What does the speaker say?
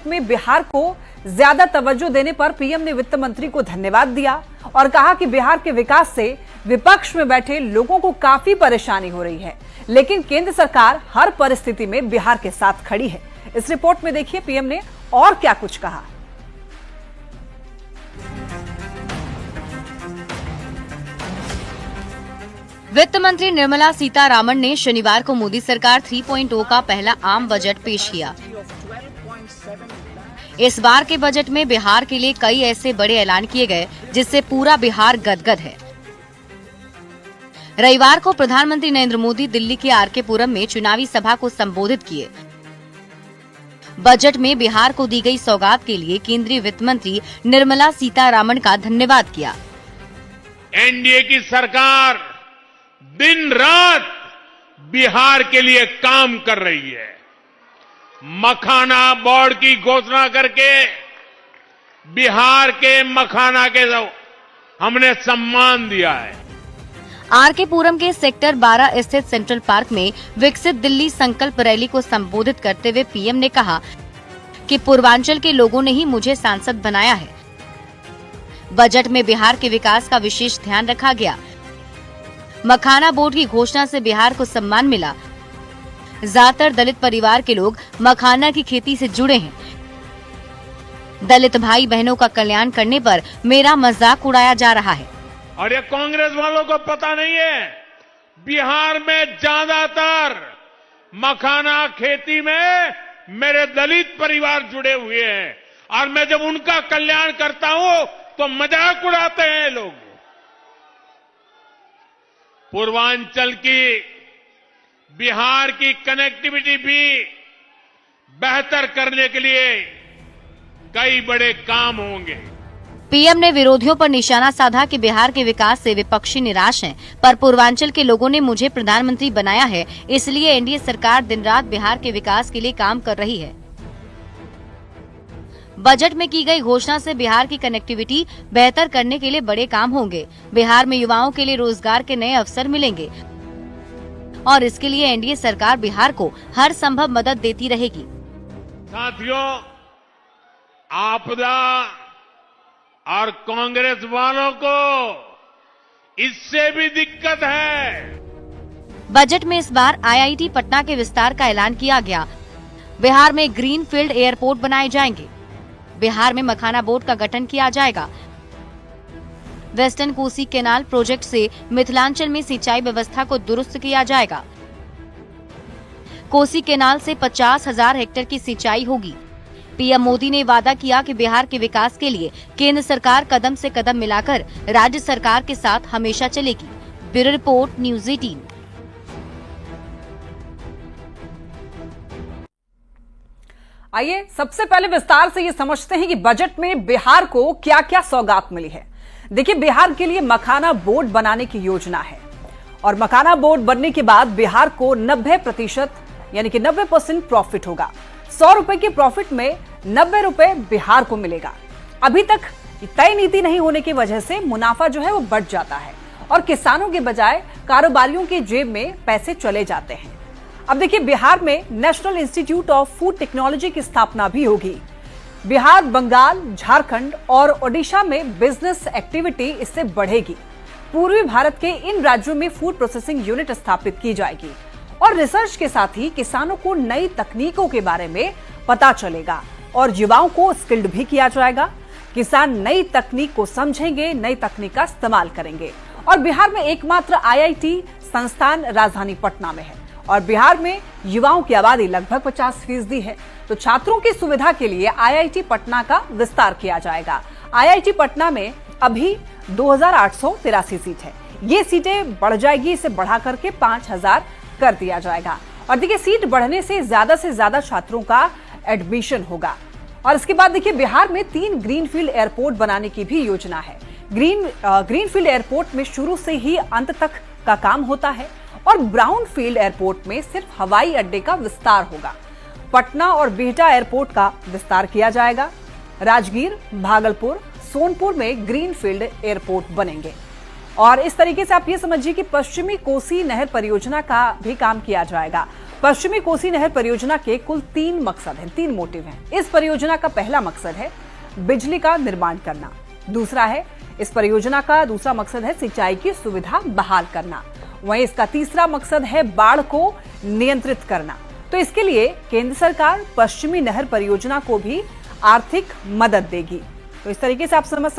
Budget में बिहार को ज्यादा तवज्जो देने पर पीएम ने वित्त मंत्री को धन्यवाद दिया और कहा कि बिहार के विकास से विपक्ष में बैठे लोगों को काफी परेशानी हो रही है, लेकिन केंद्र सरकार हर परिस्थिति में बिहार के साथ खड़ी है। इस रिपोर्ट में देखिए पीएम ने और क्या कुछ कहा। वित्त मंत्री निर्मला सीतारामन ने शनिवार को मोदी सरकार 3.0 का पहला आम बजट पेश किया। इस बार के बजट में बिहार के लिए कई ऐसे बड़े ऐलान किए गए जिससे पूरा बिहार गदगद है। रविवार को प्रधानमंत्री नरेंद्र मोदी दिल्ली के आरके पुरम में चुनावी सभा को संबोधित किए। बजट में बिहार को दी गई सौगात के लिए केंद्रीय वित्त मंत्री निर्मला सीतारामन का धन्यवाद किया। एनडीए की सरकार दिन रात बिहार के लिए काम कर रही है। मखाना बोर्ड की घोषणा करके बिहार के मखाना के हमने सम्मान दिया है। आरके पुरम के सेक्टर 12 स्थित सेंट्रल पार्क में विकसित दिल्ली संकल्प रैली को संबोधित करते हुए पीएम ने कहा कि पूर्वांचल के लोगों ने ही मुझे सांसद बनाया है। बजट में बिहार के विकास का विशेष ध्यान रखा गया। मखाना बोर्ड की घोषणा से बिहार को सम्मान मिला। ज्यादातर दलित परिवार के लोग मखाना की खेती से जुड़े हैं। दलित भाई बहनों का कल्याण करने पर मेरा मजाक उड़ाया जा रहा है। और ये कांग्रेस वालों को पता नहीं है, बिहार में ज्यादातर मखाना खेती में मेरे दलित परिवार जुड़े हुए हैं और मैं जब उनका कल्याण करता हूं तो मजाक उड़ाते हैं लोग। पूर्वांचल की बिहार की कनेक्टिविटी भी बेहतर करने के लिए कई बड़े काम होंगे। पीएम ने विरोधियों पर निशाना साधा कि बिहार के विकास से विपक्षी निराश हैं, पर पूर्वांचल के लोगों ने मुझे प्रधानमंत्री बनाया है, इसलिए एनडीए सरकार दिन रात बिहार के विकास के लिए काम कर रही है। बजट में की गई घोषणा से बिहार की कनेक्टिविटी बेहतर करने के लिए बड़े काम होंगे। बिहार में युवाओं के लिए रोजगार के नए अवसर मिलेंगे और इसके लिए एनडीए सरकार बिहार को हर संभव मदद देती रहेगी। साथियों, आपदा और कांग्रेस वालों को इससे भी दिक्कत है। बजट में इस बार आईआईटी पटना के विस्तार का ऐलान किया गया। बिहार में ग्रीनफील्ड एयरपोर्ट बनाए जाएंगे। बिहार में मखाना बोर्ड का गठन किया जाएगा। वेस्टर्न कोसी कैनाल प्रोजेक्ट से मिथिलांचल में सिंचाई व्यवस्था को दुरुस्त किया जाएगा। कोसी कैनाल से 50,000 हेक्टेयर की सिंचाई होगी। पीएम मोदी ने वादा किया कि बिहार के विकास के लिए केंद्र सरकार कदम से कदम मिलाकर राज्य सरकार के साथ हमेशा चलेगी। Bureau report, news 18। आइए सबसे पहले विस्तार से ये समझते हैं कि बजट में बिहार को क्या क्या सौगात मिली है। देखिए, बिहार के लिए मखाना बोर्ड बनाने की योजना है और मखाना बोर्ड बनने के बाद बिहार को 90% यानी कि 90% प्रॉफिट होगा। 100 रुपए के प्रॉफिट में 90 रुपए बिहार को मिलेगा। अभी तक तय नीति नहीं होने की वजह से मुनाफा जो है वो बढ़ जाता है और किसानों के बजाय कारोबारियों के जेब में पैसे चले जाते हैं। अब देखिए, बिहार में national institute of food technology की स्थापना भी होगी। बिहार, बंगाल, झारखंड और ओडिशा में बिजनेस एक्टिविटी इससे बढ़ेगी। पूर्वी भारत के इन राज्यों में फूड प्रोसेसिंग यूनिट स्थापित की जाएगी और रिसर्च के साथ ही किसानों को नई तकनीकों के बारे में पता चलेगा और युवाओं को स्किल्ड भी किया जाएगा। किसान नई तकनीक को समझेंगे, नई तकनीक का इस्तेमाल करेंगे। और बिहार में एकमात्र आईआईटी संस्थान राजधानी पटना में है और बिहार में युवाओं की आबादी लगभग 50% है, तो छात्रों की सुविधा के लिए आईआईटी पटना का विस्तार किया जाएगा। आईआईटी पटना में अभी 2883 सीट है। ये सीटें बढ़ जाएगी, इसे बढ़ा करके 5000 कर दिया जाएगा। और देखिए, सीट बढ़ने से ज्यादा छात्रों का एडमिशन होगा। और इसके बाद देखिए, बिहार में 3 ग्रीनफील्ड एयरपोर्ट बनाने की भी योजना है। ग्रीनफील्ड एयरपोर्ट में शुरू से ही अंत तक का काम होता है और ब्राउनफील्ड एयरपोर्ट में सिर्फ हवाई अड्डे का विस्तार होगा। पटना और बिहटा एयरपोर्ट का विस्तार किया जाएगा। राजगीर, भागलपुर, सोनपुर में ग्रीनफील्ड एयरपोर्ट बनेंगे। और इस तरीके से आप ये समझिए कि पश्चिमी कोसी नहर परियोजना का भी काम किया जाएगा पश्चिमी कोसी नहर परियोजना के कुल 3 मकसद हैं, 3 मोटिव हैं। इस परियोजना का पहला मकसद है बिजली का निर्माण करना, दूसरा है इस परियोजना का दूसरा मकसद है सिंचाई की सुविधा बहाल करना, वहीं इसका तीसरा मकसद है बाढ़ को नियंत्रित करना। तो इसके लिए केंद्र सरकार पश्चिमी नहर परियोजना को भी आर्थिक मदद देगी। तो इस तरीके से आप समझ